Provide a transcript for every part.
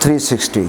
360।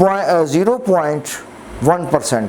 0.1%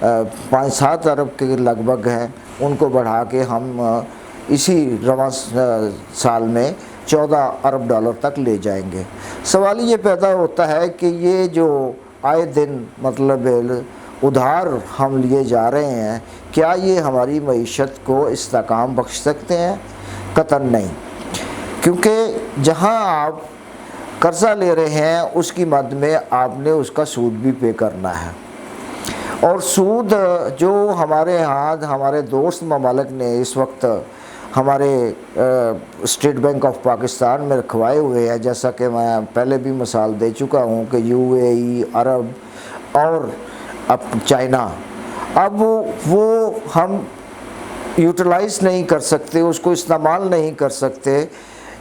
5-7 ارب کے لگ بھگ ہیں، ان کو بڑھا کے ہم اسی رواں سال میں 14 ارب ڈالر تک لے جائیں گے۔ سوال یہ پیدا ہوتا ہے کہ یہ جو آئے دن مطلب ادھار ہم لیے جا رہے ہیں، کیا یہ ہماری معیشت کو استحکام بخش سکتے ہیں؟ قطعاً نہیں، کیونکہ جہاں آپ قرضہ لے رہے ہیں اس کی مد میں آپ نے اس کا سود بھی پے کرنا ہے، اور سود جو ہمارے ہاں ہمارے دوست ممالک نے اس وقت ہمارے اسٹیٹ بینک آف پاکستان میں رکھوائے ہوئے ہیں، جیسا کہ میں پہلے بھی مثال دے چکا ہوں کہ UAE، عرب اور اب چائنا، اب وہ ہم یوٹیلائز نہیں کر سکتے، اس کو استعمال نہیں کر سکتے،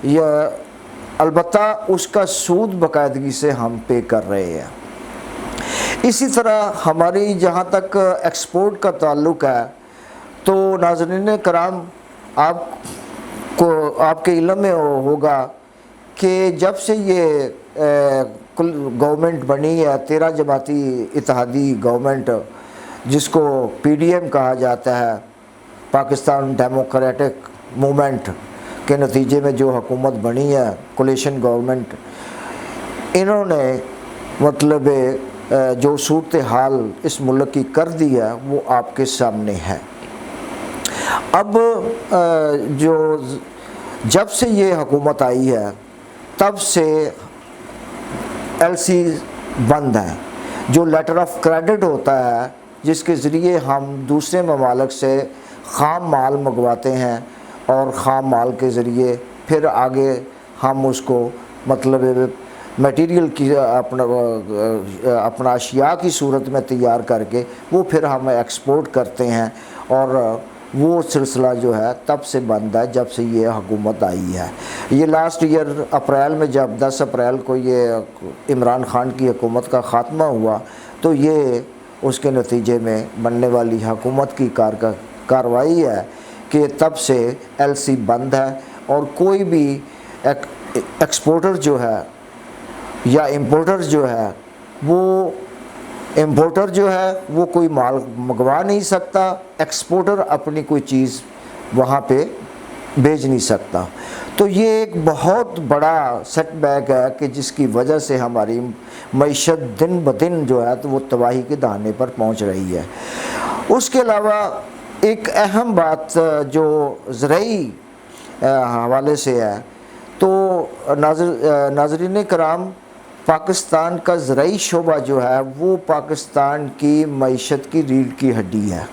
یا البتہ اس کا سود باقاعدگی سے ہم پے کر رہے ہیں۔ اسی طرح ہماری جہاں تک ایکسپورٹ کا تعلق ہے، تو ناظرین کرام، آپ کے علم میں ہوگا کہ جب سے یہ گورنمنٹ بنی ہے 13 جماعتی اتحادی گورنمنٹ، جس کو PDM کہا جاتا ہے، پاکستان ڈیموکریٹک موومنٹ کے نتیجے میں جو حکومت بنی ہے، کولیشن گورنمنٹ، انہوں نے مطلب جو صورتحال اس ملک کی کر دی ہے وہ آپ کے سامنے ہے۔ اب جب سے یہ حکومت آئی ہے تب سے LC بند ہے، جو لیٹر آف کریڈٹ ہوتا ہے جس کے ذریعے ہم دوسرے ممالک سے خام مال منگواتے ہیں، اور خام مال کے ذریعے پھر آگے ہم اس کو مطلب میٹیریل کی اپنا اشیاء کی صورت میں تیار کر کے وہ پھر ہم ایکسپورٹ کرتے ہیں، اور وہ سلسلہ جو ہے تب سے بند ہے جب سے یہ حکومت آئی ہے۔ یہ لاسٹ ایئر اپریل میں جب 10 اپریل کو یہ عمران خان کی حکومت کا خاتمہ ہوا، تو یہ اس کے نتیجے میں بننے والی حکومت کی کارروائی ہے کہ تب سے LC بند ہے، اور کوئی بھی ایکسپورٹر جو ہے یا امپورٹر جو ہے، وہ امپورٹر جو ہے وہ کوئی مال منگوا نہیں سکتا، ایکسپورٹر اپنی کوئی چیز وہاں پہ بھیج نہیں سکتا۔ تو یہ ایک بہت بڑا سیٹ بیک ہے کہ جس کی وجہ سے ہماری معیشت دن بدن جو ہے تو وہ تباہی کے دہانے پر پہنچ رہی ہے۔ اس کے علاوہ ایک اہم بات جو زرعی حوالے سے ہے، تو ناظرین کرام، پاکستان کا زرعی شعبہ جو ہے وہ پاکستان کی معیشت کی ریڑھ کی ہڈی ہے،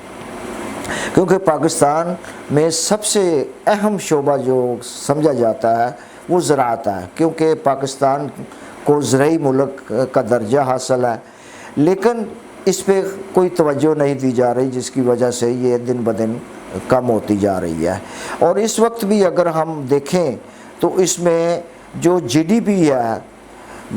کیونکہ پاکستان میں سب سے اہم شعبہ جو سمجھا جاتا ہے وہ زراعت ہے، کیونکہ پاکستان کو زرعی ملک کا درجہ حاصل ہے، لیکن اس پہ کوئی توجہ نہیں دی جا رہی، جس کی وجہ سے یہ دن بدن کم ہوتی جا رہی ہے۔ اور اس وقت بھی اگر ہم دیکھیں تو اس میں جو GDP ہے،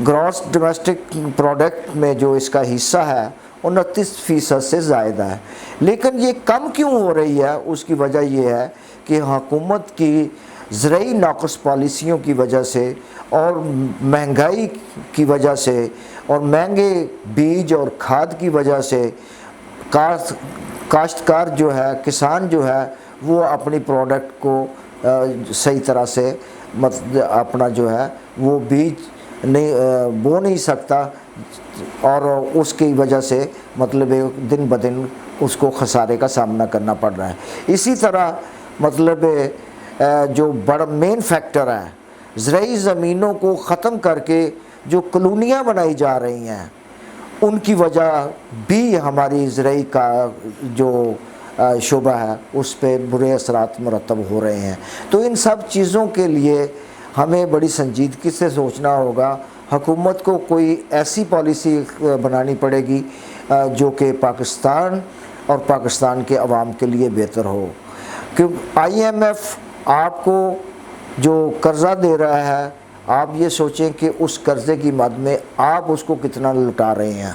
گراس ڈومیسٹک پروڈکٹ میں جو اس کا حصہ ہے 29% سے زائد ہے، لیکن یہ کم کیوں ہو رہی ہے؟ اس کی وجہ یہ ہے کہ حکومت کی زرعی ناقص پالیسیوں کی وجہ سے اور مہنگائی کی وجہ سے اور مہنگے بیج اور کھاد کی وجہ سے کاشتکار جو ہے، کسان جو ہے، وہ اپنی پروڈکٹ کو صحیح طرح سے اپنا جو ہے وہ بیج بو نہیں سکتا، اور اس کی وجہ سے مطلب دن بدن اس کو خسارے کا سامنا کرنا پڑ رہا ہے۔ اسی طرح مطلب جو بڑا مین فیکٹر ہے، زرعی زمینوں کو ختم کر کے جو کالونیاں بنائی جا رہی ہیں، ان کی وجہ بھی ہماری زرعی کا جو شعبہ ہے اس پہ برے اثرات مرتب ہو رہے ہیں۔ تو ان سب چیزوں کے لیے ہمیں بڑی سنجیدگی سے سوچنا ہوگا، حکومت کو کوئی ایسی پالیسی بنانی پڑے گی جو کہ پاکستان اور پاکستان کے عوام کے لیے بہتر ہو، کیونکہ IMF آپ کو جو قرضہ دے رہا ہے، آپ یہ سوچیں کہ اس قرضے کی مد میں آپ اس کو کتنا لوٹا رہے ہیں،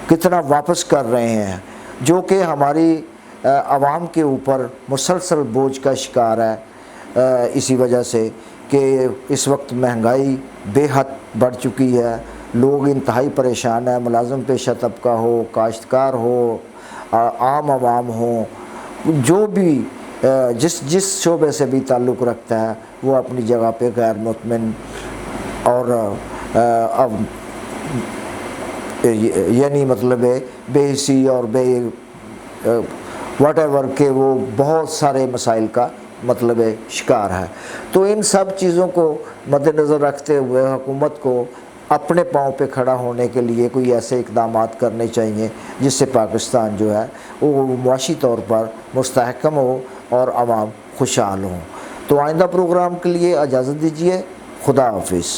کتنا واپس کر رہے ہیں، جو کہ ہماری عوام کے اوپر مسلسل بوجھ کا شکار ہے، اسی وجہ سے کہ اس وقت مہنگائی بے حد بڑھ چکی ہے، لوگ انتہائی پریشان ہیں، ملازم پیشہ طبقہ ہو، کاشتکار ہو، عام عوام ہوں، جو بھی جس شعبے سے بھی تعلق رکھتا ہے وہ اپنی جگہ پہ غیر مطمئن اور اب یعنی مطلب بے حسی اور بے واٹ ایور کہ وہ بہت سارے مسائل کا مطلب شکار ہے۔ تو ان سب چیزوں کو مد نظر رکھتے ہوئے حکومت کو اپنے پاؤں پہ کھڑا ہونے کے لیے کوئی ایسے اقدامات کرنے چاہیے جس سے پاکستان جو ہے وہ معاشی طور پر مستحکم ہو اور عوام خوشحال ہوں۔ تو آئندہ پروگرام کے لیے اجازت دیجیے، خدا حافظ۔